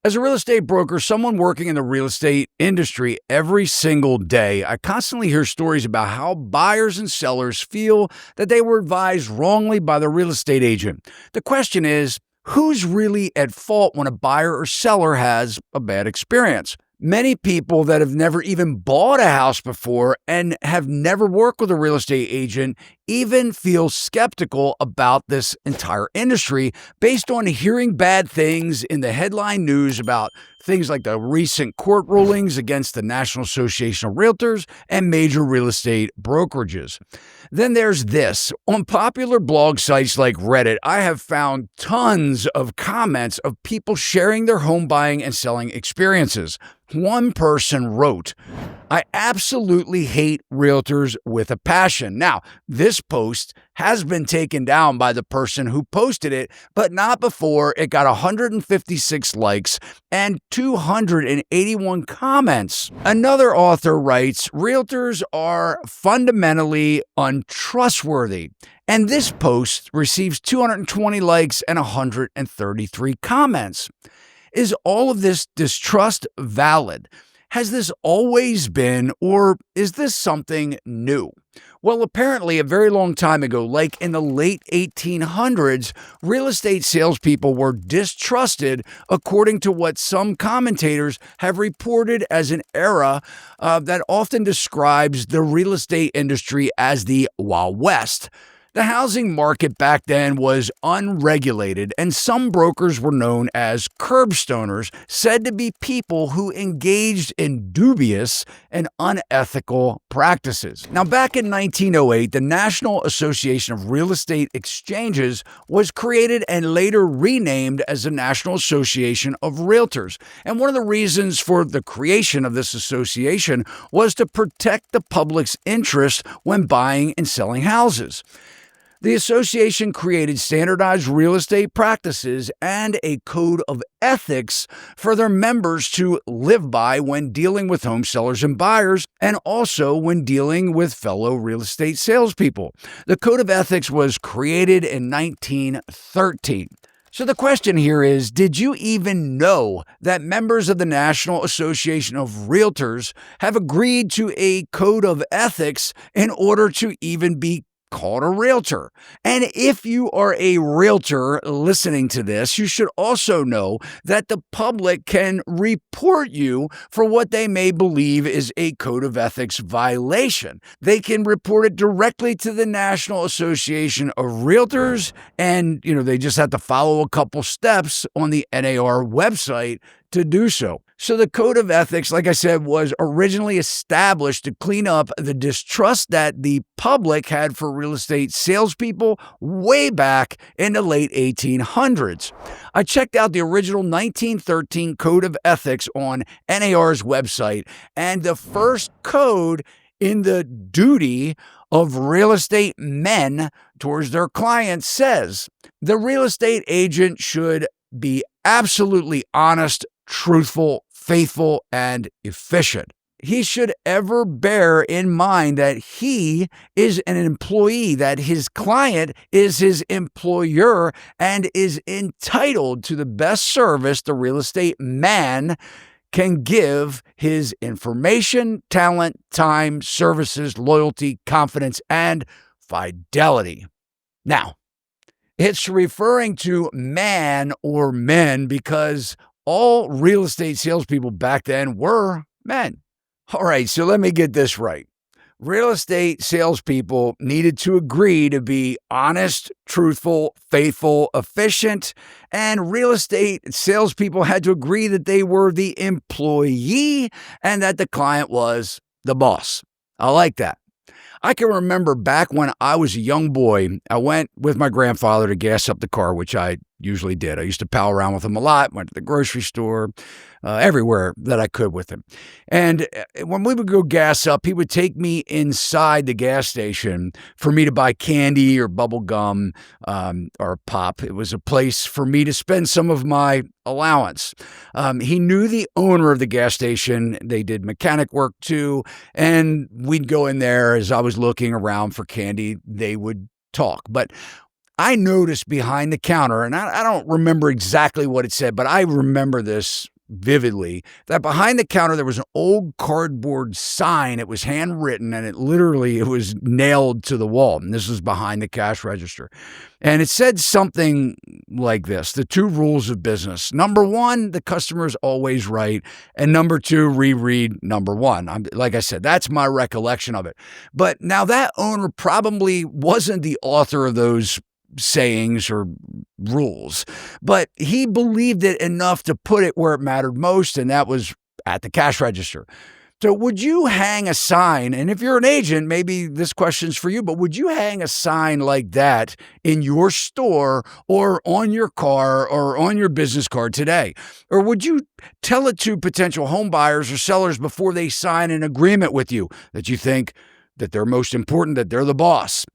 As a real estate broker, someone working in the real estate industry every single day, I constantly hear stories about how buyers and sellers feel that they were advised wrongly by the real estate agent. The question is, who's really at fault when a buyer or seller has a bad experience? Many people that have never even bought a house before and have never worked with a real estate agent even feel skeptical about this entire industry based on hearing bad things in the headline news about things like the recent court rulings against the National Association of Realtors and major real estate brokerages. Then there's this. On popular blog sites like Reddit, I have found tons of comments of people sharing their home buying and selling experiences. One person wrote, "I absolutely hate realtors with a passion." Now, this post has been taken down by the person who posted it, but not before it got 156 likes and 281 comments. Another author writes, "Realtors are fundamentally untrustworthy." And this post receives 220 likes and 133 comments. Is all of this distrust valid? Has this always been, or is this something new? Well, apparently a very long time ago, like in the late 1800s, real estate salespeople were distrusted according to what some commentators have reported as an era that often describes the real estate industry as the Wild West. The housing market back then was unregulated, and some brokers were known as curbstoners, said to be people who engaged in dubious and unethical practices. Now, back in 1908, the National Association of Real Estate Exchanges was created and later renamed as the National Association of Realtors. And one of the reasons for the creation of this association was to protect the public's interest when buying and selling houses. The association created standardized real estate practices and a code of ethics for their members to live by when dealing with home sellers and buyers, and also when dealing with fellow real estate salespeople. The code of ethics was created in 1913. So the question here is, did you even know that members of the National Association of Realtors have agreed to a code of ethics in order to even be called a realtor? And if you are a realtor listening to this, you should also know that the public can report you for what they may believe is a code of ethics violation. They can report it directly to the National Association of Realtors, and they just have to follow a couple steps on the NAR website to do so. So the code of ethics, like I said, was originally established to clean up the distrust that the public had for real estate salespeople way back in the late 1800s. I checked out the original 1913 code of ethics on NAR's website, and the first code in the duty of real estate men towards their clients says, the real estate agent should be absolutely honest, truthful, faithful, and efficient. He should ever bear in mind that he is an employee, that his client is his employer, and is entitled to the best service the real estate man can give his information, talent, time, services, loyalty, confidence, and fidelity. Now, it's referring to man or men because all real estate salespeople back then were men. All right, so let me get this right. Real estate salespeople needed to agree to be honest, truthful, faithful, efficient, and real estate salespeople had to agree that they were the employee and that the client was the boss. I like that. I can remember back when I was a young boy, I went with my grandfather to gas up the car, which I usually did. I used to pal around with him a lot, went to the grocery store, everywhere that I could with him. And when we would go gas up, he would take me inside the gas station for me to buy candy or bubble gum or pop. It was a place for me to spend some of my allowance. He knew the owner of the gas station. They did mechanic work too. And we'd go in there as I was looking around for candy. They would talk. But I noticed behind the counter, and I don't remember exactly what it said, but I remember this vividly, that behind the counter there was an old cardboard sign. It was handwritten, and it was nailed to the wall. And this was behind the cash register. And it said something like this: the 2 rules of business. Number 1, the customer is always right. And number 2, reread number 1. Like I said, that's my recollection of it. But now that owner probably wasn't the author of those sayings or rules, but he believed it enough to put it where it mattered most, and that was at the cash register. So would you hang a sign, and if you're an agent, maybe this question's for you, but would you hang a sign like that in your store or on your car or on your business card today? Or would you tell it to potential home buyers or sellers before they sign an agreement with you that you think that they're most important, that they're the boss?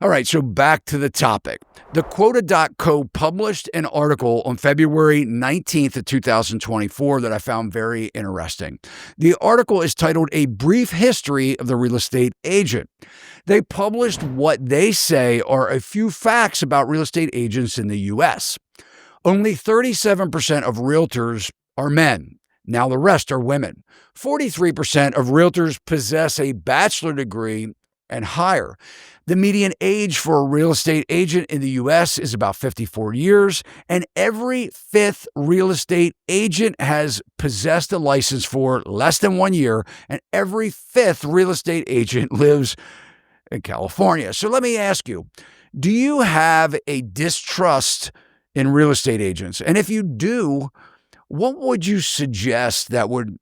All right, so back to the topic. The Quota.co published an article on February 19th of 2024 that I found very interesting. The article is titled "A Brief History of the Real Estate Agent." They published what they say are a few facts about real estate agents in the U.S. Only 37% of realtors are men. Now the rest are women. 43% of realtors possess a bachelor's degree and higher. The median age for a real estate agent in the U.S. is about 54 years, and every 5th real estate agent has possessed a license for less than 1 year, and every 5th real estate agent lives in California. So let me ask you, do you have a distrust in real estate agents? And if you do, what would you suggest that would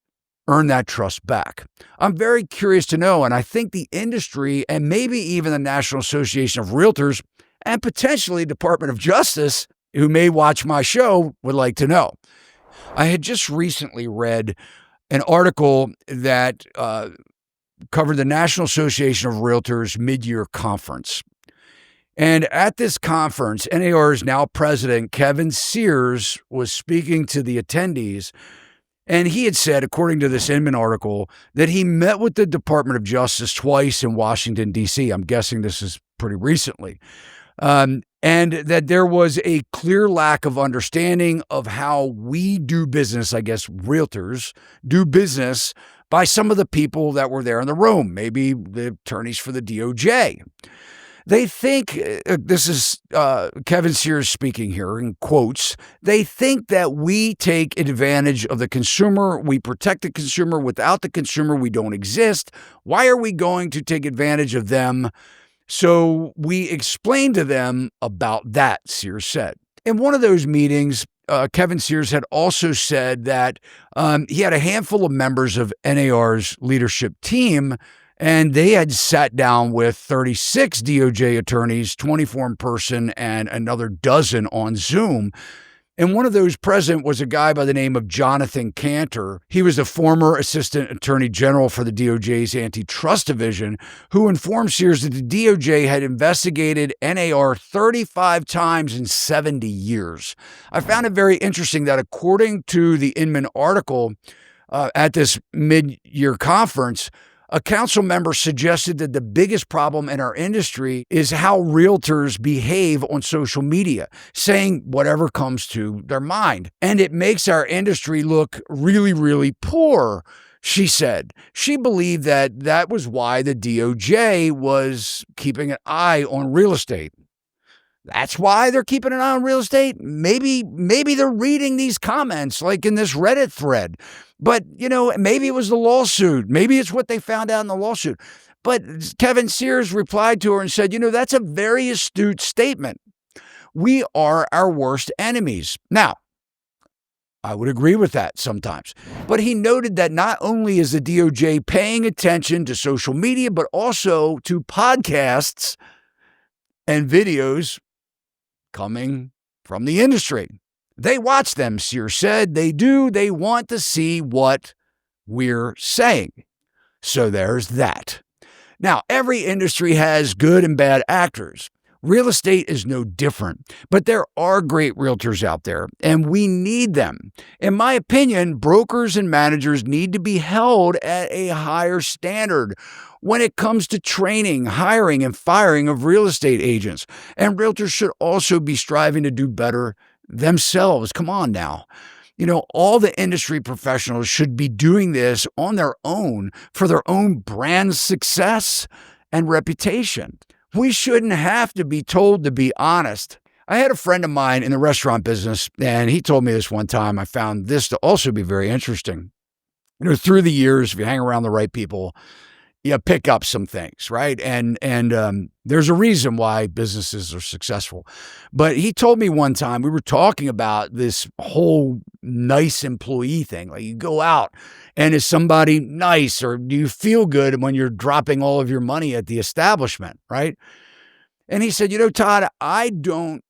earn that trust back? I'm very curious to know, and I think the industry and maybe even the National Association of Realtors and potentially Department of Justice, who may watch my show, would like to know. I had just recently read an article that covered the National Association of Realtors mid-year conference. And at this conference, NAR's now president, Kevin Sears, was speaking to the attendees. And he had said, according to this Inman article, that he met with the Department of Justice twice in Washington, D.C. I'm guessing this is pretty recently. And that there was a clear lack of understanding of how we do business, I guess realtors do business, by some of the people that were there in the room, maybe the attorneys for the DOJ. They think, this is Kevin Sears speaking here in quotes, they think that we take advantage of the consumer, we protect the consumer. Without the consumer, we don't exist. Why are we going to take advantage of them? So we explained to them about that, Sears said. In one of those meetings, Kevin Sears had also said that he had a handful of members of NAR's leadership team, and they had sat down with 36 DOJ attorneys, 24 in person, and another dozen on Zoom. And one of those present was a guy by the name of Jonathan Cantor. He was the former Assistant Attorney General for the DOJ's Antitrust Division, who informed Sears that the DOJ had investigated NAR 35 times in 70 years. I found it very interesting that according to the Inman article at this mid-year conference, a council member suggested that the biggest problem in our industry is how realtors behave on social media, saying whatever comes to their mind. And it makes our industry look really, really poor, she said. She believed that that was why the DOJ was keeping an eye on real estate. That's why they're keeping an eye on real estate. Maybe they're reading these comments like in this Reddit thread. But, maybe it was the lawsuit. Maybe it's what they found out in the lawsuit. But Kevin Sears replied to her and said, that's a very astute statement. We are our worst enemies. Now, I would agree with that sometimes. But he noted that not only is the DOJ paying attention to social media, but also to podcasts and videos coming from the industry. They watch them, Sears said. They do. They want to see what we're saying. So there's that. Now, every industry has good and bad actors. Real estate is no different, but there are great realtors out there, and we need them. In my opinion, brokers and managers need to be held at a higher standard when it comes to training, hiring, and firing of real estate agents. And realtors should also be striving to do better themselves. Come on now. All the industry professionals should be doing this on their own for their own brand success and reputation. We shouldn't have to be told to be honest. I had a friend of mine in the restaurant business, and he told me this one time. I found this to also be very interesting. Through the years, if you hang around the right people, you pick up some things, right? And there's a reason why businesses are successful. But he told me one time, we were talking about this whole nice employee thing. Like, you go out, and is somebody nice, or do you feel good when you're dropping all of your money at the establishment, right? And he said, Todd, I don't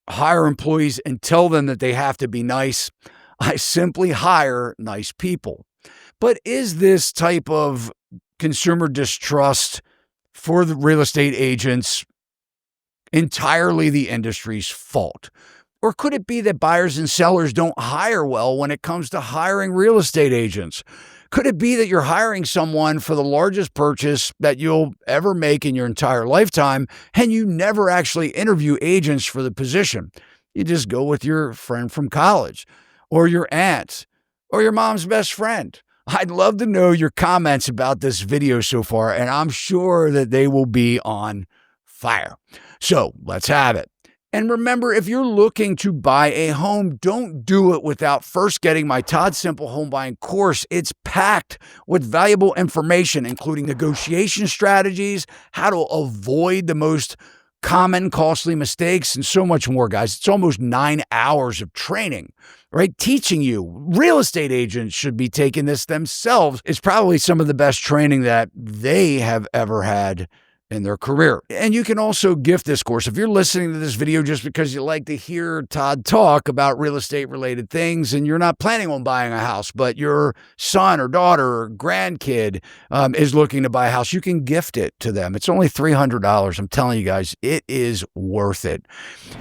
hire employees and tell them that they have to be nice. I simply hire nice people. But is this type of consumer distrust for the real estate agents entirely the industry's fault? Or could it be that buyers and sellers don't hire well when it comes to hiring real estate agents? Could it be that you're hiring someone for the largest purchase that you'll ever make in your entire lifetime, and you never actually interview agents for the position? You just go with your friend from college, or your aunt, or your mom's best friend. I'd love to know your comments about this video so far, and I'm sure that they will be on fire. So let's have it. And remember, if you're looking to buy a home, don't do it without first getting my Todd Simple Home Buying course. It's packed with valuable information, including negotiation strategies, how to avoid the most common costly mistakes, and so much more, guys. It's almost 9 hours of training, right? Teaching you. Real estate agents should be taking this themselves. It's probably some of the best training that they have ever had in their career. And you can also gift this course. If you're listening to this video just because you like to hear Todd talk about real estate related things, and you're not planning on buying a house, but your son or daughter or grandkid is looking to buy a house, you can gift it to them. It's only $300. I'm telling you guys, it is worth it.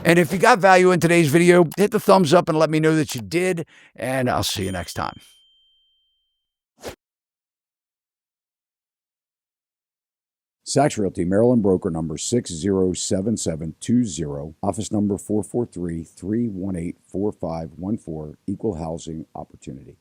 And if you got value in today's video, hit the thumbs up and let me know that you did, and I'll see you next time. Sachs Realty, Maryland broker number 607720, office number 443-318-4514, equal housing opportunity.